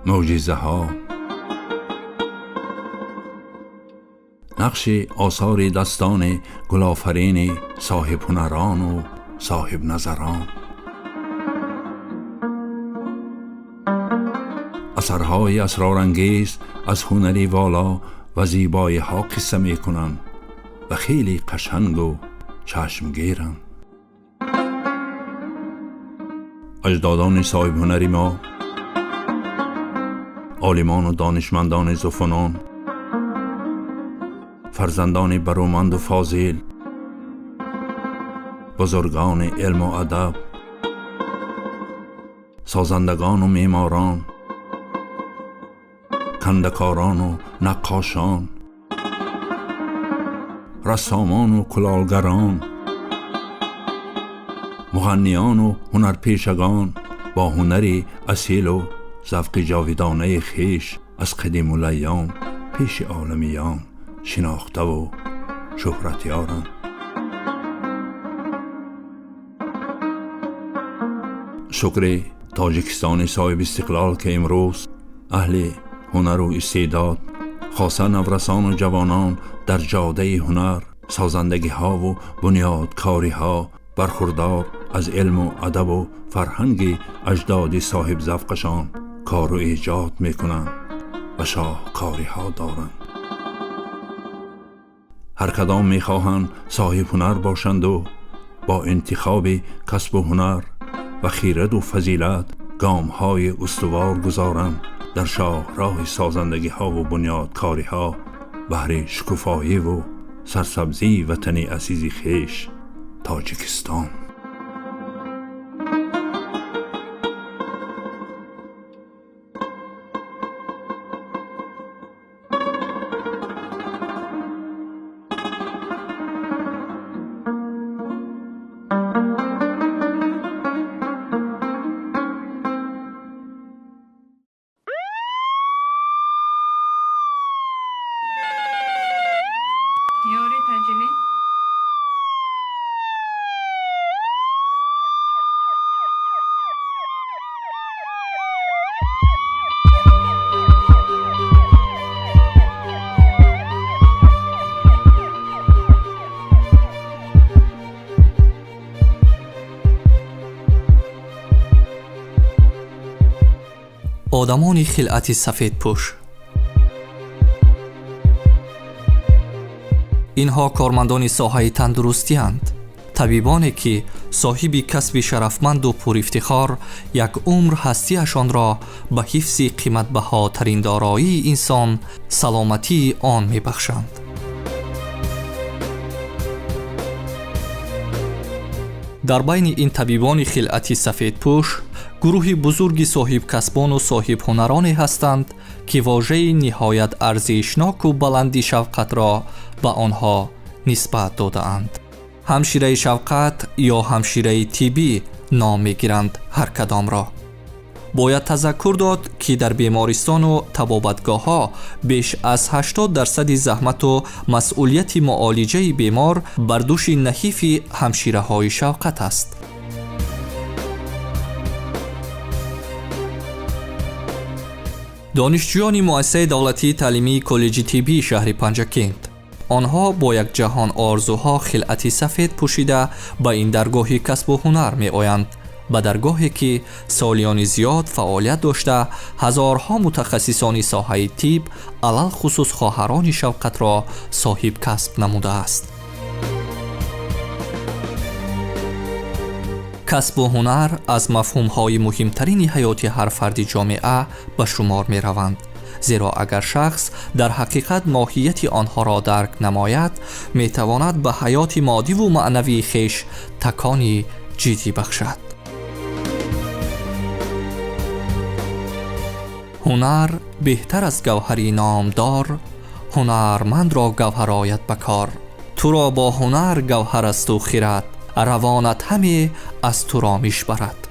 معجزه ها. نقش آثار دستان گلافرین صاحب هنران و صاحب نظران. اثرهای اسرارانگیز از هنری والا و زیبایی ها قصه می کنند و خیلی قشنگ و چشمگیرند. اجدادان صاحب هنری ما، عالمان و دانشمندان ذوفنون، فرزندان برومند و فاضل، بزرگان علم و ادب، سازندگان و معماران، کندکاران و نقاشان، رسامان و کلالگران، مغنیان و هنرپیشگان با هنری اصیل و ذوق جاودانه خویش از قدیم الایام پیش عالمیان شناخته و شهرت یارند. شکر تاجیکستان صاحب استقلال که امروز اهل هنر و استعداد، خاصه نورسان و جوانان در جاده هنر، سازندگی ها و بنیادکاری ها برخوردار از علم و ادب و فرهنگ اجداد صاحب ذوقشان کار و ایجاد میکنند و شاهکاری ها دارند. هر کدام میخواهند صاحب هنر باشند و با انتخاب کسب و هنر و خیرت و فضیلت گام های استوار گذارند در شاهراه سازندگی ها و بنیادکاری ها بهر شکوفایی و سرسبزی وطن عزیز خویش تاجیکستان. یاری تجلی آدمان خلعت سفید پوش. اینها کارمندان ساحه تندرستی اند، طبیبانی که صاحب کسب شرفمند و پر افتخار یک عمر هستیشان را به حفظ قیمت بهاترین دارایی انسان سلامتی آن می بخشند. در بین این طبیبان خلعت سفید پوش گروهی بزرگ صاحب کسبان و صاحب هنرانی هستند که واژه نهایت ارزشناک و بلندی شفقت را به آنها نسبت داده‌اند. همشیره شفقت یا همشیره طبی نام می‌گیرند هر کدام را. باید تذکر داد که در بیمارستان و طبابتگاه‌ها بیش از 80% زحمت و مسئولیت معالجه بیمار بر دوش نحیف همشیره‌های شفقت است. دانشجویان مؤسسه دولتی تعلیمی کالج طبی شهر پنجکند، آنها با یک جهان آرزوها خلعت سفید پوشیده به این درگاه کسب و هنر می آیند، به درگاهی که سالیان زیاد فعالیت داشته هزارها متخصصان ساحه طب علل خصوص خواهران شفقت را صاحب کسب نموده است. کسب و هنر از مفهوم‌های مهمترین حیات هر فرد جامعه به شمار می‌روند، زیرا اگر شخص در حقیقت ماهیت آنها را درک نماید می‌تواند به حیات مادی و معنوی خویش تکانی جدی بخشد. هنر بهتر از گوهری نامدار، هنرمند را گوهر آید بکار. تو را با هنر گوهر است و خیرت، روانت همه از تو را میش برد.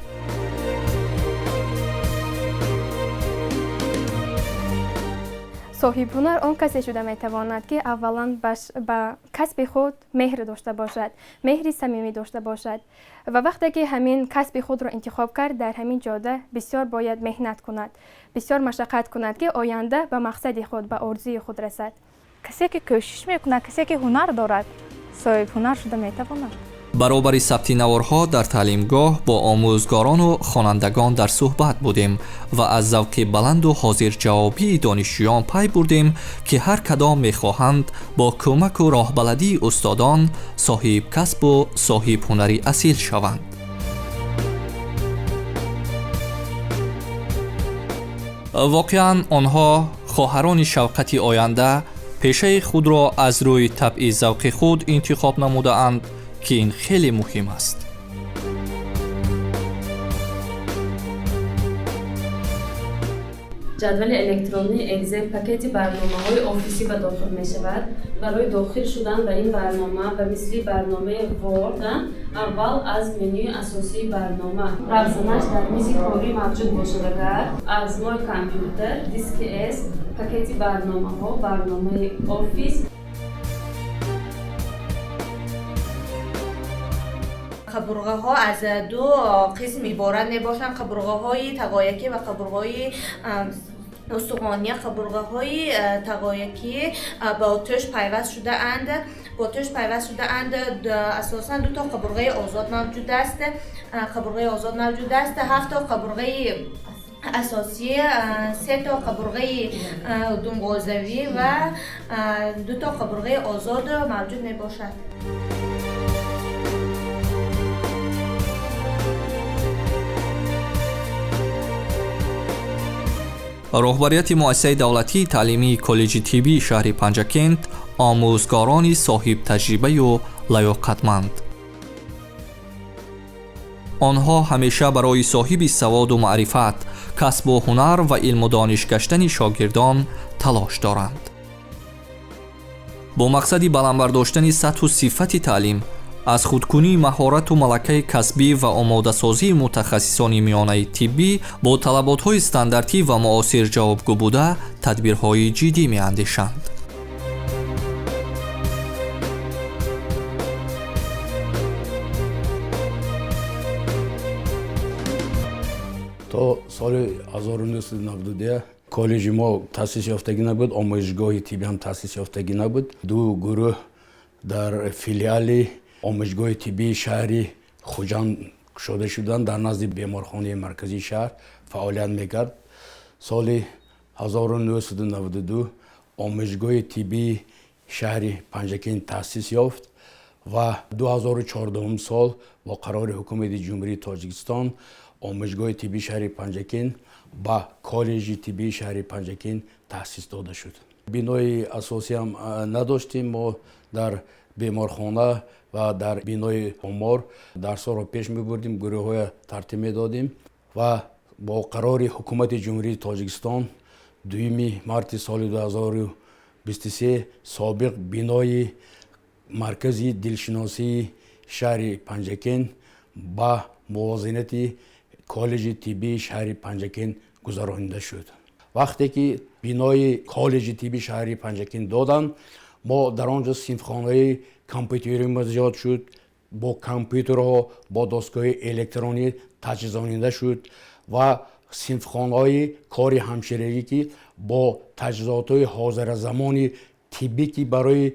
صاحب هنر آن کسی شده میتواند که اولا به کسب خود مهر داشته باشد، مهر صمیمی داشته باشد و وقتی که همین کسب خود را انتخاب کرد در همین جاده بسیار باید مهنت کند، بسیار مشقت کند که آینده به مقصد خود، به آرزوی خود رسد. کسی که کوشش میکند، کسی که هنر دارد، صاحب هنر شده میتواند. برابر ثبت نوارها در تعلیمگاه با آموزگاران و خوانندگان در صحبت بودیم و از ذوق بلند و حاضر جوابی دانشجویان پی بردیم که هر کدام میخواهند با کمک و راهبلدی استادان صاحب کسب و صاحب هنری اصیل شوند. واقعاً آنها خواهران شوقت آینده پیشه خود را از روی طبع ذوق خود انتخاب نموده اند که این خیلی مهم است. جدول الکترونی اگزل پکیج برنامه‌های آفیسی به داخل می‌شود. برای داخل شدن به این برنامه و مثل برنامه وورد اول از منوی اساسی برنامه رقمش در میز کاری موجود باشد. اگر از مای کامپیوتر دیسک اس پکیج برنامه‌ها برنامه آفیس قبرغه ها از دو قسم عبارت می باشند: قبرغه های تقایکی و قبرغه های استخوانی. قبرغه های تقایکی با آتش پیوست شده اند. اساساً دو تا قبرغه آزاد موجود است. 7 تا قبرغه اساسی، 3 تا قبرغه دنبازوی و 2 تا قبرغه آزاد موجود می باشد. رهبریت مؤسسه دولتی تعلیمی کالج طبی شهر پنجکند آموزگاران صاحب تجربه و لیاقتمند. آنها همیشه برای صاحب سواد و معرفت، کسب و هنر و علم و دانش گشتن شاگردان تلاش دارند. با مقصد بلند برداشتن سطح و صفت تعلیم، از خودکنی مهارت و ملکه کسبی و آماده سازی متخصصان میانه طبی با طلبات‌های استانداردی و معاصر جوابگو بوده تدبیرهای جدی می‌اندیشند. تا سال 1992 کالج ما تأسیس یافتگی نبود، آموزشگاه طبی هم تأسیس یافتگی نبود. دو گروه در فیلیال آموزشگاه طبی شهری خوجان شده شدند، در نزد بیمارخانه مرکزی شهر فعالیت میکرد. سال 1992 آموزشگاه طبی شهر پنجکند تأسیس یافت و 2014 سال با قرار حکومت جمهوری تاجیکستان آموزشگاه طبی شهر پنجکند با کالج طبی شهر پنجکند تأسیس داده شد. بینای اساسی هم نداشتیم. ما در بیمارخانه و در بینای آمار درس‌ها را پیش می‌بردیم، گروه‌های ترتیب می‌دادیم و با قرار حکومت جمهوری تاجیکستان 2 مارس سال 2023 سابق بینای مرکزی دلشناسی شهر پنجکند با موازنت کالج طبی شهر پنجکند گذرانده شد. وقتی که بینای کالج طبی شهر پنجکند دادند، ما در آنجا صنفخانه کامپیوتری ما زیاد شد. با کامپیوترها با دستگاه الکترونی تجهیزانیده شد و صنفخانه کار همشیرگی که با تجهیزات حاضر زمان طبی که برای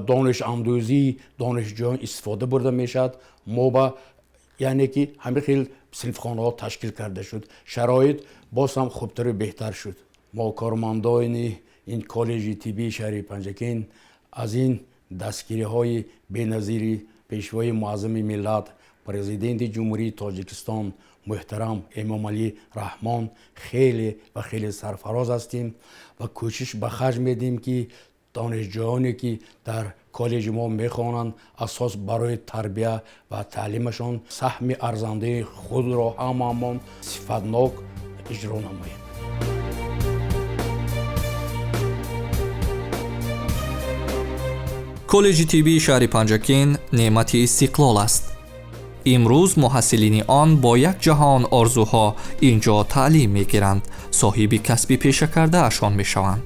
دانش آموزی دانشجویان استفاده برده میشد، ما با یعنی که همه خیلی صنفخانه ها تشکیل کرده شد. شرایط باز هم خوبتر و بهتر شد. ما کارمندان این کالج طبی شهر پنجکند از این دستگیری های بی‌نظیر پیشوای معظم ملت پرزیدنت جمهوری تاجیکستان محترم امام علی رحمان خیلی سرفراز هستیم و کوشش به خرج میدیم که دانشجویانی که در کالج ما میخوانند اساس برای تربیت و تعلیمشان سهم ارزنده خود را همان صفتناک اجرا نماییم. کالج طبی شهر پنجکند نعمت استقلال است. امروز محصلین آن با یک جهان آرزوها اینجا تعلیم میگیرند، صاحب کسبی پیشه کرده اشان میشوند.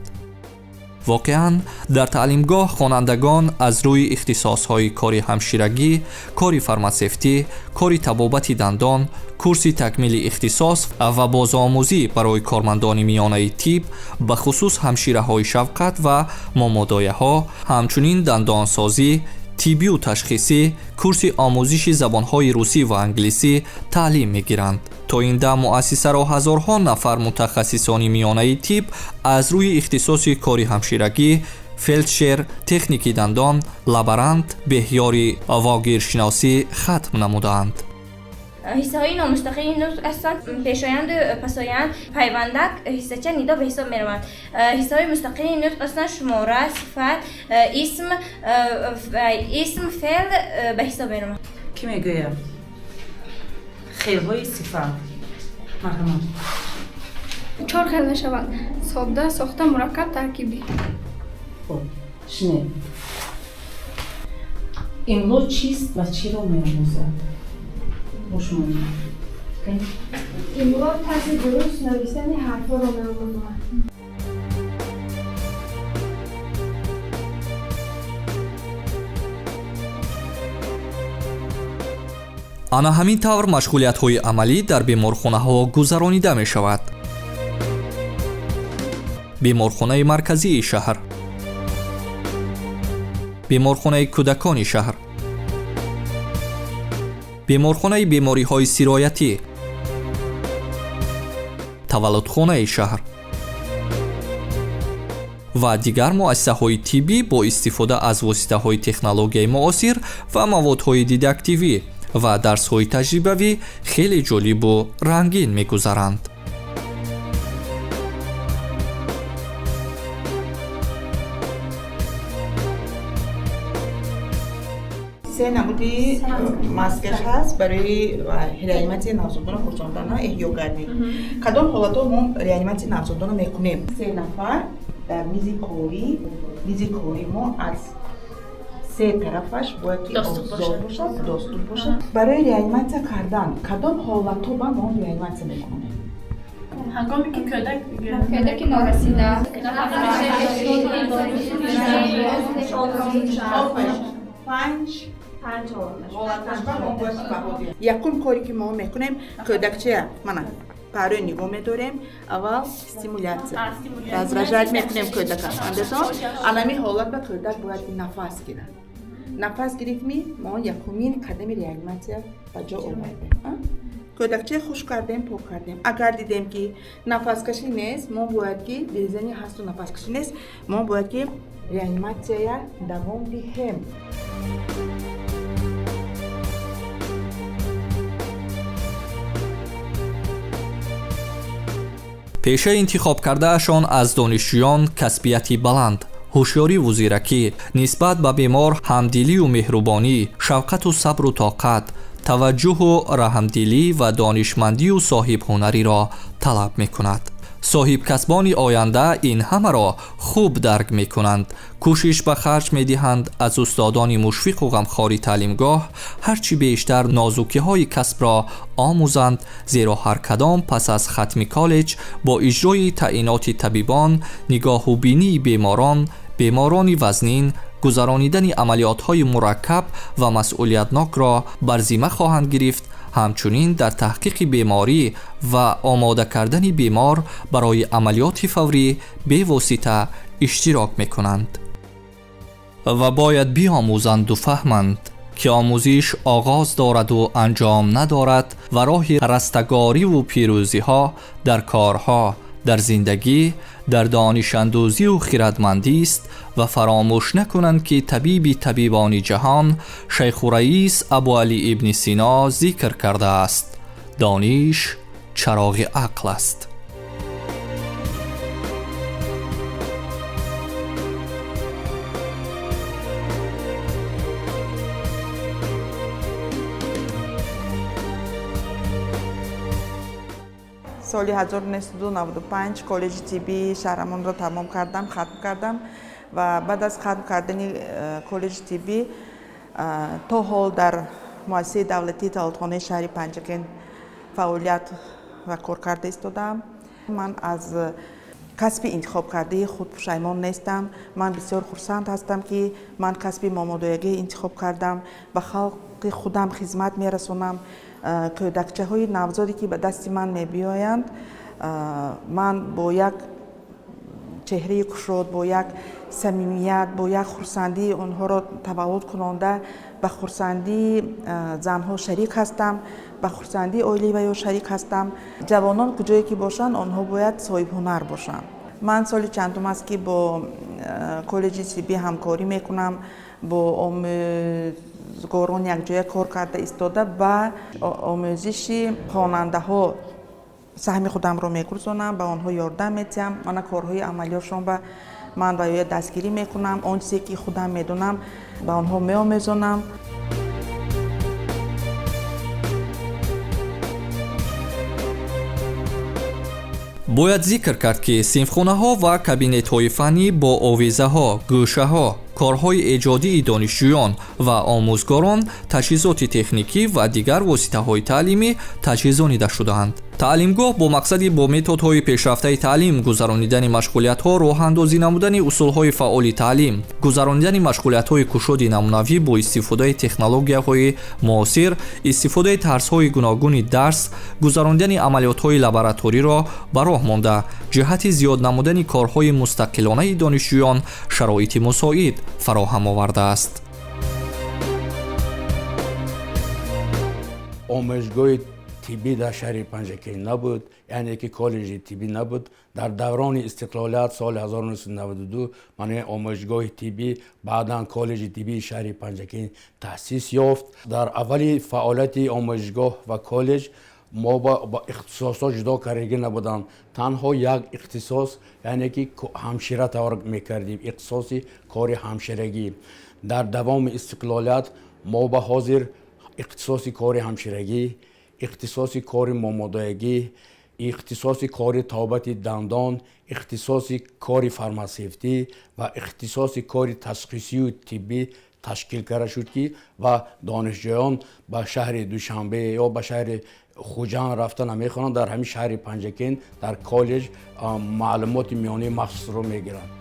воқеан дар таълимгоҳ хонандагон аз рӯи ихтисосҳои кори ҳамширагӣ, кори фарматсевтӣ, кори табобати дандон, курси такмили ихтисос ва бозомӯзӣ барои кормандони миёнаи тиб, ба хусус ҳамшираҳои шафқат ва момодояҳо, ҳамчунин дандонсозӣ, тиббию ташхисӣ, курси омӯзиши забонҳои русӣ ва англисӣ таълим мегиранд. то ин да муассисаро ҳазорҳо нафар мутахассисони миёнаи тиб аз рӯи ихтисоси кори ҳамширагӣ, фелдшер, техники дандон, лаборант, беҳёри вогиршиносӣ хатм намудаанд. حصه‌های نامستقیم نطق هستند. پیشایند و پسایند پیوندک حصه‌چه ندا به حساب می‌روند. حصه‌های مستقیم نطق هستند شماره، صفت، اسم فعل به حساب می‌روند. کی میگه خیل‌های صفت مرحمت 4 خیل میشوند: ساده، ساخته، مرکب، ترکیبی. خب شنید املا چیست و چی را می‌آموزد؟ شما املا طرز درست نوشتن حرف‌ها را می‌آموزد. ана ҳамин тавр машғулиятҳои амалӣ дар беморхонаҳо гузаронида мешавад. беморхонаи марказии шаҳр, беморхонаи кӯдакони шаҳр, беморхонаи бемориҳои сироятӣ, таваллудхонаи шаҳр ва дигар муассисаҳои тиббӣ бо истифода аз воситаҳои технологияи муосир ва маводҳои дидактивӣ ва дарсҳои таҷрибавӣ хеле ҷолибу рангин мегузаранд. سه نمودی مسکش هست برای ریانیماسیون نوزادان و خورساندن احیاگری. کدام حالتها ما ریانیماسیون نوزادان میکنیم؟ 3 نفر در میز کاری ما از 3 طرفش باید که آزاد باشد، دستور باشد. برای ریانیماسیون کردن کدام حالتها ما ریانیماسیون میکنیم؟ هنگامی که کودک نارسیده، یکم کاری که ما میکنیم کودکچه منه برای نگاه میداریم. اول استیمولیاسیون رازراژ میکنیم کودک اندازان علمی حالت به کودک باید نفس گیرد. نفس گرفتیم ما یکمین قدم ریانیماسیون به جا آوردیم. کودکچه خوش کردیم، پاک کردیم. اگر دیدیم که نفس کشی نیست ما باید که بیزنی هست و نفس کشی نیست ما باید که ریانیماسیون دوام دهیم. пешаи интихоб кардаашон аз донишҷӯён касбияти баланд, ҳушёриву зиракӣ, нисбат ба бемор ҳамдилию меҳрубонӣ, шафқату сабру тоқат, таваҷҷӯҳу раҳмдилӣ ва донишмандию соҳибҳунариро талаб мекунад. соҳибкасбони оянда ин ҳамаро хуб дарк мекунанд, кӯшиш ба харҷ медиҳанд аз устодони мушфиқу ғамхори таълимгоҳ ҳарчи бештар нозукиҳои касбро омӯзанд, зеро ҳар кадом пас аз хатми коллеҷ бо иҷрои таъиноти табибон, нигоҳубинии беморони вазнин, гузаронидани амалиётҳои мураккаб ва масъулиятнокро бар зимма хоҳанд гирифт. ҳамчунин дар таҳқиқи беморӣ ва омода кардани бемор барои амалиёти фаврӣ бевосита иштирок мекунанд. ва бояд биомӯзанду фаҳманд ки омӯзиш оғоз дораду анҷом надорад ва роҳи растаgoриву пирӯзиҳо дар корҳо, дар зиндагӣ, дар донишандӯзию хиратмандист ва фаромӯш накунанд ки табиби табибони ҷаҳон шайхураис абуалӣ ибни сино зикр кардааст: дониш чароғи ақл аст. سال 1995 کالج طبی شهرمان را تمام کردم، ختم کردم و بعد از ختم کردن کالج طبی تا حال در مؤسسه دولتی تولدخانه شهر پنجگین فعالیت و کار کرده ایستادم. من از کسب انتخاب کرده خود پشیمان نیستم. من بسیار خرسند هستم که من کسب مامادویگی انتخاب کردم. به خلق خودم خدمت میرسونم. کودکچه های نوزادی که به دست من میبیایند، من با یک چهره کشاد، با یک صمیمیت، با یک خرسندی آنها را تولد کننده به خرسندی زنها شریک هستم، به خرسندی عائله و یا شریک هستم. جوانان کجایی که باشند آنها باید صاحب هنر باشند. من سال چندم است که با کالج طبی همکاری میکنم، با آموزگاران یک جای کار کرده ایستاده به آموزش خواننده ها سهم خودم را میگذارم، به آنها یاردم میدم. من کارهای عملیاتشان به من و دستگیری میکنم، آن چیزی که خودم میدونم به آنها میآموزانم. бояд зикр кард ки синфхонаҳо ва кабинетҳои фаннӣ бо овезаҳо, гӯшаҳо, корҳои эҷодии донишҷӯён ва омӯзгорон, таҷҳизоти техникӣ ва дигар воситаҳои таълимӣ таҷҳизонида шудаанд. таълимгоҳ бо мақсади бо методҳои пешрафтаи таълим гузаронидани машғулиятҳо, роҳандозӣ намудани усулҳои фаъоли таълим, гузаронидани машғулиятҳои кушоди намунавӣ бо истифодаи технологияҳои муосир, истифодаи тарзҳои гуногуни дарс, гузаронидани амалиётҳои лабораториро ба роҳ монда, ҷиҳати зиёд намудани корҳои мустақилонаи донишҷӯён шароити мусоид фароҳам овардааст. омӯзгоҳи тиббӣ дар шаҳри панҷакӣ набуд, яъне ки коллеҷи тиббӣ набуд. дар даврони истиқлолият соли 1992 ман омӯзгоҳи тиббӣ, баъдан коллеҷи тиббии шаҳри панҷакӣ таъсис ёфт. дар аввали фаъолияти омӯзгоҳ ва коллеҷ мо ба ихтисосот ҷудо кардаги набуданд. танҳо як ихтисос, яъне ки ҳамшира тавр мекардем, ихтисоси кори ҳамширагӣ. дар давоми истиқлолият мо ба ҳозир ихтисоси кори ҳамширагӣ, ихтисоси кори момодоягӣ, ихтисоси кори табобати дандон, ихтисоси кори фармасевтӣ ва ихтисоси кори ташхисию тиббӣ ташкил карда шуд ки ва донишҷӯён ба шаҳри Душанбе ё ба шаҳри Хуҷанд рафта намехонанд, дар ҳамин шаҳри Панҷакин дар коллеҷ маълумоти миёнаи махсусро мегиранд.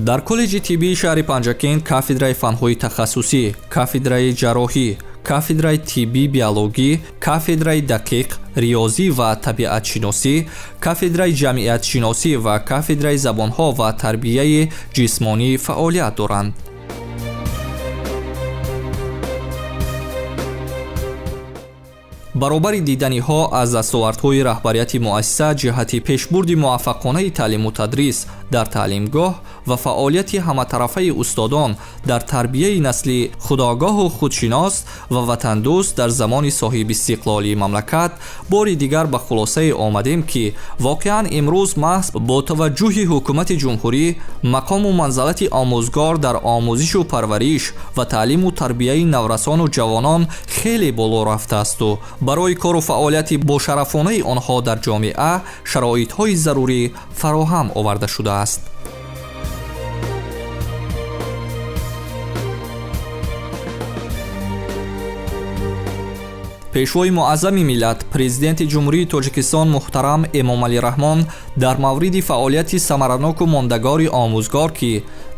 дар коллеҷи тиббии шаҳри панҷакин кафедраи фанҳои тахассусӣ, кафедраи ҷарроҳӣ, кафедраи тиббии биологӣ, кафедраи дақиқ, риёзӣ ва табиатшиносӣ, кафедраи ҷамъиятшиносӣ ва кафедраи забонҳо ва тарбияи ҷисмонӣ фаъолият доранд. баробари диданиҳо аз дастовардҳои раҳбарияти муассиса ҷиҳати пешбурди муваффақонаи таълиму тадрис дар таълимгоҳ ва фаъолияти ҳаматарафаи устодон дар тарбияи насли худогоҳу худшинос ва ватандӯст дар замони соҳибистиқлолии мамлакат, бори дигар ба хулосае омадем ки воқеан имрӯз маҳз бо таваҷҷӯҳи ҳукумати ҷумҳурӣ мақому манзалати омӯзгор дар омӯзишу парвариш ва таълиму тарбияи наврасону ҷавонон хеле боло рафтаасту барои кору фаъолияти бошарафонаи онҳо дар ҷомеа шароитҳои зарурӣ фароҳам оварда шудааст. пешвои муаззами миллат президенти ҷумҳурии тоҷикистон муҳтарам эмомалӣ раҳмон дар мавриди фаъолияти самараноку мондагори омӯзгор ки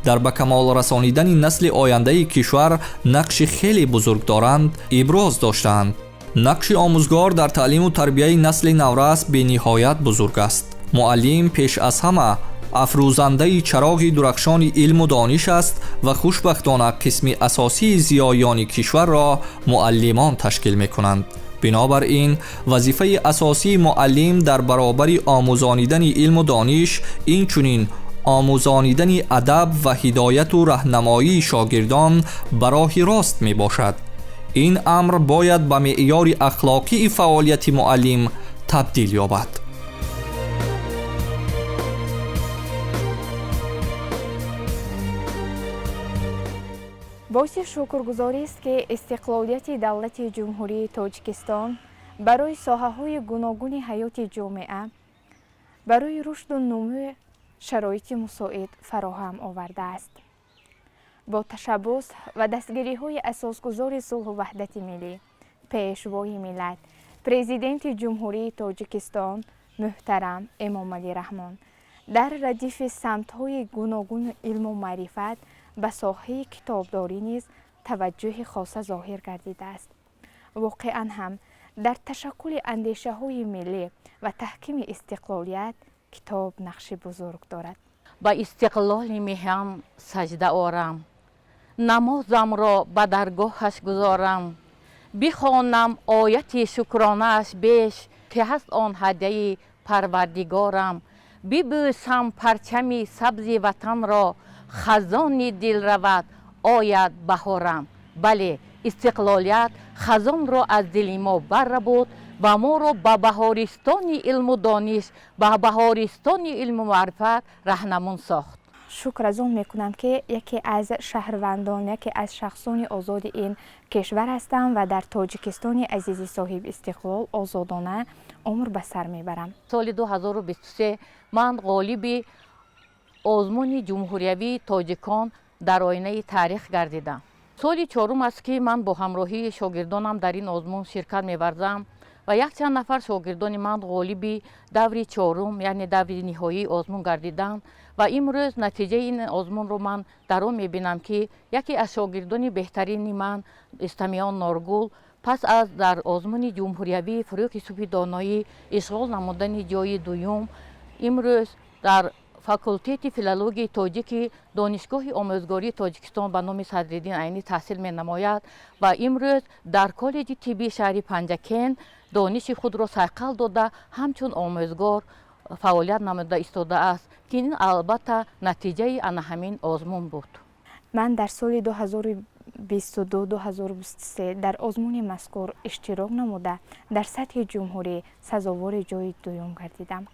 дар ба камол расонидани насли ояндаи кишвар нақши хеле бузург доранд иброз доштаанд. нақши омӯзгор дар таълиму тарбияи насли наврас бениҳоят бузург аст. муаллим пеш аз ҳама афрӯзандаи чароғи дурахшони илму дониш аст ва хушбахтона қисми асосии зиёёни кишварро муаллимон ташкил мекунанд. бинобар ин вазифаи асосии муаллим дар баробари омӯзонидани илму дониш инчунин омӯзонидани адаб ва ҳидояту раҳнамоии шогирдон ба роҳи рост мебошад. ин амр бояд ба меъёри ахлоқии фаъолияти муаллим табдил ёбад. боиси шукргузорист ки истиқлолияти давлати ҷумҳурии тоҷикистон барои соҳаҳои гуногуни ҳаёти ҷомеа барои рушду нумӯ шароити мусоид фароҳам овардааст. бо ташаббус ва дастгириҳои асосгузори сулҳу ваҳдати миллӣ, пешвои миллат президенти ҷумҳурии тоҷикистон муҳтарам эмомалӣ раҳмон дар радифи самтҳои гуногуни илму маърифат ба соҳаи китобдорӣ низ таваҷҷӯҳи хоса зоҳир гардидааст. воқеан ҳам дар ташаккули андешаҳои миллӣ ва таҳкими истиқлолият китоб нақши бузург дорад. ба истиқлоли меҳам саҷда орам, намозамро ба даргоҳаш гузорам, бихонам ояти шукронааш беш, ки ҳаст он ҳадияи парвардигорам, бибӯсам парчами сабзи ватанро, хазони дил равад ояд баҳорам. бале, истиқлолият хазонро аз дили мо баррабуд ва моро ба баҳористони илму дониш, ба баҳористони илму маърифат раҳнамун сохт. шукр аз он мекунам ки яке аз шаҳрвандон, яке аз шахсони озоди ин кишвар ҳастам ва дар тоҷикистони азизи соҳиб истиқлол озодона умр ба сар мебарам. соли 2023 ман ғолиби озмуни ҷумҳуриявии тоҷикон дар оинаи таърих гардидам. соли чорум аст ки ман бо ҳамроҳии шогирдонам дар ин озмун ширкат меварзам ва якчанд нафар шогирдони ман ғолиби даври чорум, яъне даври ниҳоии озмун гардиданд ва имрӯз натиҷаи ин озмунро ман дар он мебинам ки яке аз шогирдони беҳтарини ман Истамиён Норгул пас аз дар озмуни ҷумҳуриявии фурӯғи субҳи доноӣ ишғол намудани ҷои дуюм, имрӯз дар факултети филологияи тоҷики донишгоҳи омӯзгории Тоҷикистон ба номи Садриддин Айнӣ таҳсил менамояд ва имрӯз дар коллеҷи тиббии шаҳри Панҷакен дониши худро сайқал дода ҳамчун омӯзгор фаъолият намуда истодааст, ки ин албатта натиҷаи ана ҳамин озмун буд. ман дар соли 2022-2023 дар озмуни мазкур иштирок намуда дар сатҳи ҷумҳурӣ сазовори ҷои дуюм гардидам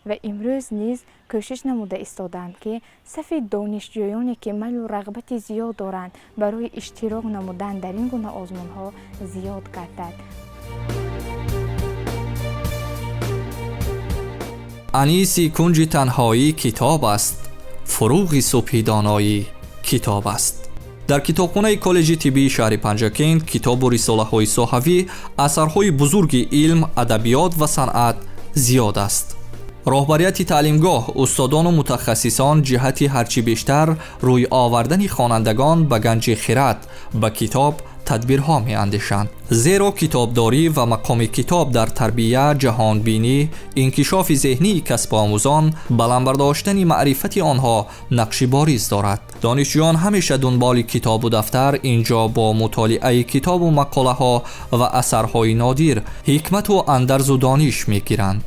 ва имрӯз низ кӯшиш намуда истодаам ки сафи донишҷӯёне ки майлу рағбати зиёд доранд барои иштирок намудан дар ин гуна озмунҳо зиёд гардад. аниси кунҷи танҳоӣ китоб аст, фурӯғи субҳи доноӣ китоб аст. дар китобхонаи коллеҷи тиббии шаҳри Панҷакен китобу рисолаҳои соҳавӣ асарҳои бузурги илм, адабиёт ва санъат зиёд аст. роҳбарияти таълимгоҳ, устодону мутахассисон ҷиҳати ҳарчи бештар рӯй овардани хонандагон ба ганҷи хирад ба китоб тадбирҳо меандешанд. зеро китобдорӣ ва мақоми китоб дар тарбия, ҷаҳонбинӣ, инкишофи зеҳнии касбомӯзон, баландбардоштани маърифати онҳо нақши бориз дорад. донишҷӯён ҳамеша дунболи китобу дафтар инҷо бо мутолиаи китобу мақолаҳо ва асарҳои нодир ҳикмату андарзу дониш мегиранд.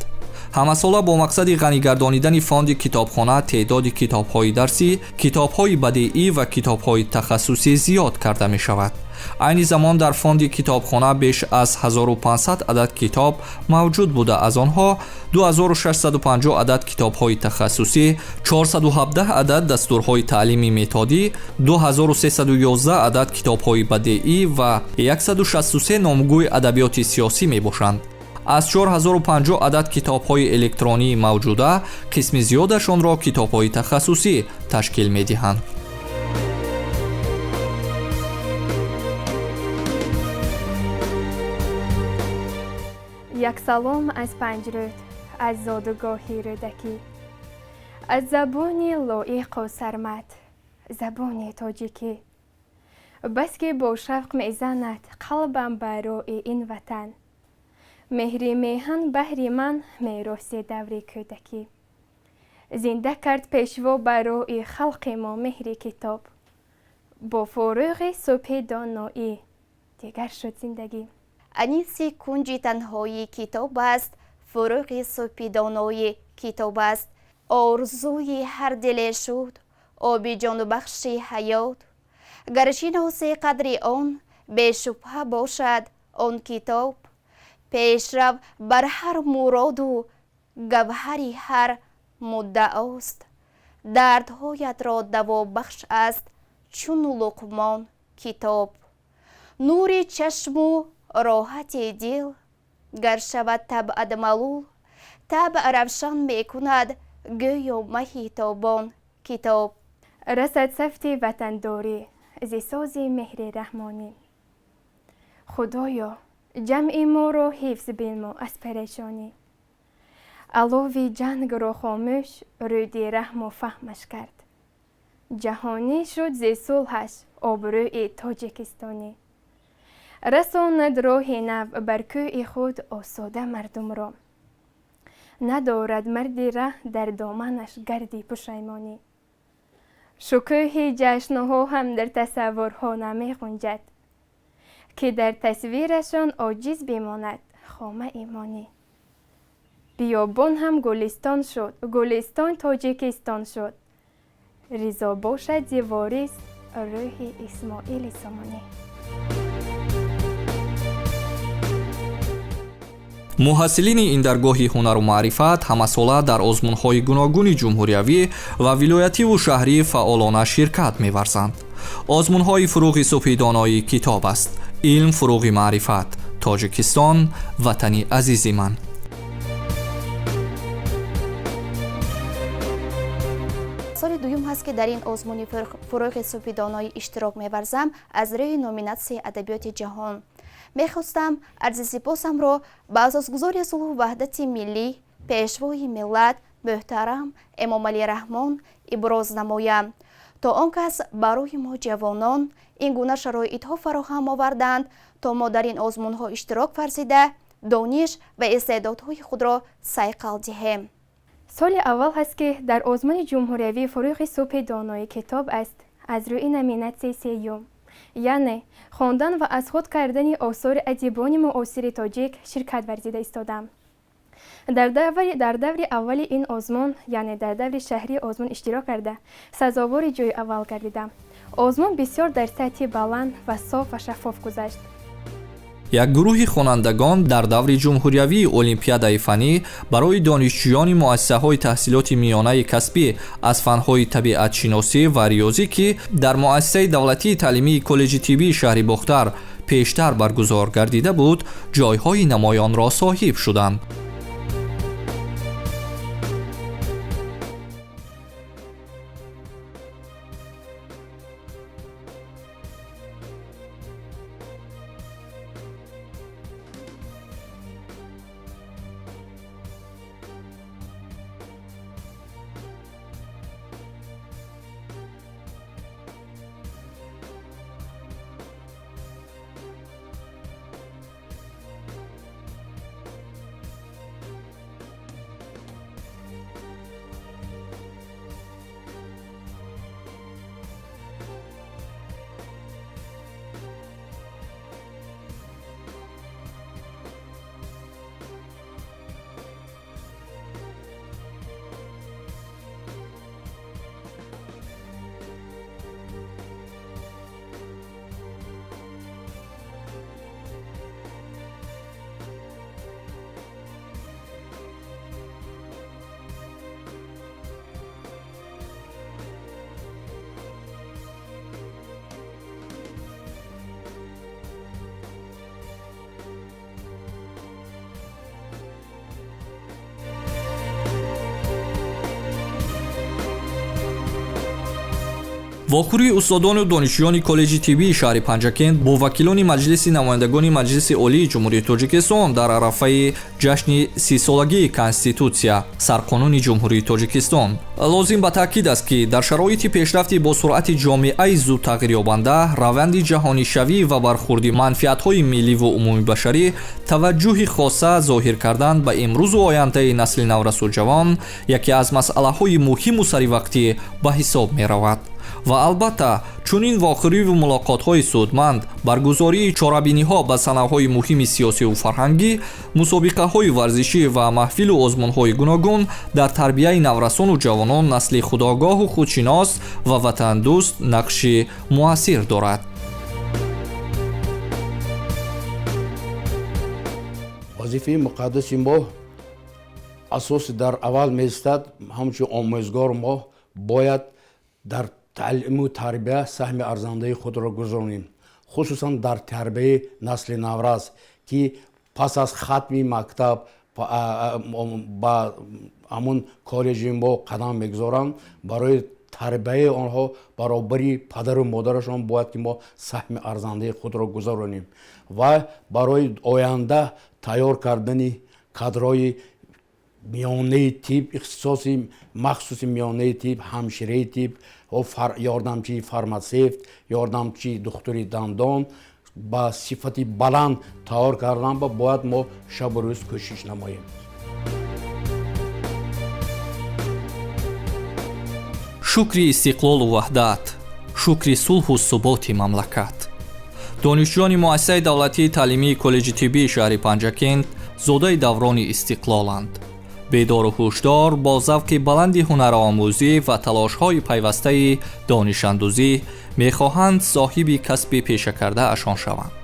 ҳамасола бо мақсади ғанигардонидани фонди китобхона теъдоди китобҳои дарсӣ, китобҳои бадеӣ ва китобҳои тахассусӣ зиёд карда мешавад. айни замон дар фонди китобхона беш аз 1500 адад китоб мавҷуд буда, аз онҳо 2650 адад китобҳои тахассусӣ, 417 адад дастурҳои таълими методӣ, 2311 адад китобҳои бадеӣ ва 163 номгӯи адабиёти сиёсӣ мебошанд. аз 4050 адад китобҳои электронӣ мавҷуда, қисми зиёдашонро китобҳои тахассусӣ ташкил медиҳанд. як салом аз панҷрӯд, аз зодугоҳи рӯдакӣ, аз забони лоиқу сармат, забони тоҷикӣ. бас ки бо шавқ мезанад қалбам ба рӯи ин ватан, меҳри меҳан баҳри ман мероси даври кӯдакӣ. зинда кард пешво ба рӯи халқи мо меҳри китоб, бо фурӯғи субҳи доноӣ дигар шуд зиндагӣ. аниси кунҷи танҳоӣ китоб аст, фурӯғи субҳи доноӣ китоб аст. орзуи ҳар диле шуд, оби ҷонбахши ҳаёт. гар шиноси қадри он, бешубҳа бошад он китоб. пешрав бар ҳар муроду гавҳари ҳар муддаост. дардҳоятро давобахш аст чун луқмон китоб. нури чашму роҳати дил, гар шавад табъат малул, табъ равшан мекунад гӯё маҳи тобон китоб. расад сафти ватандорӣ зи сози меҳри раҳмонӣ. худоё جمع ما را حفظ بنما از پریشانی. علوی جنگ را خاموش رودی رحم و فهمش کرد. جهانی شد ز صلحش آبروی تاجیکستانی. رساند راه نو بر کوی خود آسوده مردم را. ندارد مردی ره در دامنش گردی پشیمانی. شکوه جشنها هم در تصورها نمی گنجد که در تصویرشان عاجز بماند خامه ایمانی. بیابان هم گلستان شد، گلستان تاجیکستان شد. رضا باشد ز وارث روح اسماعیل سامانی. муҳассилини ин даргоҳи ҳунару маърифат ҳамасола дар озмунҳои гуногуни ҷумҳуриявӣ ва вилоятиву шаҳрӣ фаъолона ширкат меварзанд. озмунҳои фуруғи субҳи доноӣ китоб аст. илм фуруғи маърифат. тоҷикистон ватани азизи ман. соли дуюм ҳаст ки дар ин озмуни фуруғи субҳи доноӣ иштирок меварзам аз рӯи номинатсияи адабиёти ҷаҳон. мехостам арзи сипосамро ба асосгузори сулҳу ваҳдати миллӣ, пешвои миллат, муҳтарам Эмомалӣ Раҳмон иброз намоям, то он кас барои мо ҷавонон ин гуна шароитҳо фароҳам оварданд, то мо дар ин озмунҳо иштирок варзида, дониш ва истеъдодҳои худро сайқал диҳем. соли аввал ҳаст ки дар озмуни ҷумҳуриявӣ фуруғи субҳи доноӣ китоб аст аз рӯи номинатсияи сеюм, яъне хондан ва аз худ кардани осори адибони муосири тоҷик ширкат варзида истодам. дар даври аввали ин озмун, яъне дар даври шаҳри озмун иштирок карда, сазовори ҷойи аввал гардидам. озмун бисёр дар сатҳи баланд ва соф ва шаффоф гузашт. як гурӯҳи хонандагон дар даври ҷумҳуриявии олимпиадаи фанӣ барои донишҷӯёни муассисаҳои таҳсилоти миёнаи касбӣ аз фанҳои табиатшиносӣ ва риёзӣ ки дар муассисаи давлатии таълимии коллеҷи тиббии шаҳри Бухтар пештар баргузор гардида буд, ҷойҳои намоёнро соҳиб шуданд. вохӯрии устодону донишҷӯёни коллеҷи тиббии шаҳри Панҷакент бо вакилони маҷлиси намояндагони маҷлиси олии ҷумҳурии Тоҷикистон дар арафаи ҷашни 30-солагии Конститутсия сарқонуни ҷумҳурии Тоҷикистон. лозим ба таъкид аст ки дар шароити пешрафти бо суръати ҷомеаи зуд тағйирёбанда, раванди ҷаҳонишавӣ ва бархурди манфиатҳои милливу умумибашарӣ таваҷҷӯҳи хоса зоҳир кардан ба имрӯзу ояндаи насли наврасу ҷавон яке аз масъалаҳои муҳиму саривақтӣ ба ҳисоб меравад. ва албатта чунин вохӯриву мулоқотҳои судманд, баргузории чорабиниҳо ба санаҳои муҳими сиёсиву фарҳангӣ, мусобиқаҳои варзишӣ ва маҳфилу озмунҳои гуногун дар тарбияи наврасону ҷавонон насли худогоҳу худшинос ва ватандӯст нақши муассир дорад. вазифаи муқаддаси мо асоси дар аввал меистад, ҳамчун омӯзгор мо бояд дар таълиму тарбия саҳми арзандаи худро гузаронем, хусусан дар тарбияи насли наврас ки пас аз хатми мактаб ба ҳамун коллеҷи мо қадам мегузоранд барои тарбияи онҳо баробари падару модарашон бояд ки мо саҳми арзандаи худро гузаронем ва барои оянда тайёр кардани кадрҳои миёнаи тиб, ихтисоси махсуси миёнаи тиб, ҳамшираи тиб, ёрдамчии фармасевт, ёрдамчии духтури дандон ба сифати баланд тайёр кардан ба бояд мо шабу рӯз кӯшиш намоем. шукри истиқлолу ваҳдат, шукри сулҳу суботи мамлакат. донишҷӯёни муассисаи давлатии таълимии коллеҷи тиббии шаҳри Панҷакент зодаи даврони истиқлоланд. бедору ҳушдор бо завқи баланди ҳунаромӯзӣ ва талошҳои пайвастаи донишандӯзӣ мехоҳанд соҳиби касби пешакардаашон шаванд.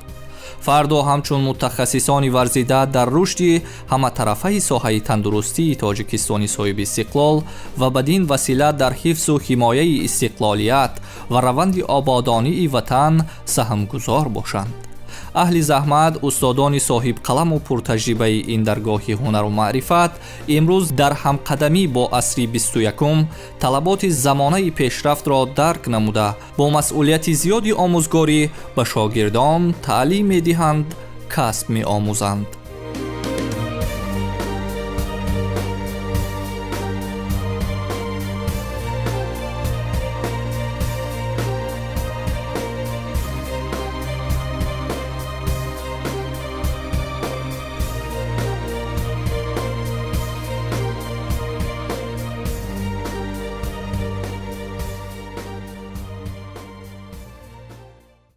фардо ҳамчун мутахассисони варзида дар рушди ҳаматарафаи соҳаи тандурустии тоҷикистони соҳиби истиқлол ва бадин васила дар ҳифзу ҳимояи истиқлолият ва раванди ободонии ватан саҳмгузор бошанд. аҳли заҳмат, устодони соҳибқаламу пуртаҷрибаи ин даргоҳи ҳунару маърифат имрӯз дар ҳамқадамӣ бо асри 21 талаботи замонаи пешрафтро дарк намуда бо масъулияти зиёди омӯзгорӣ ба шогирдон таълим медиҳанд, касб меомӯзанд.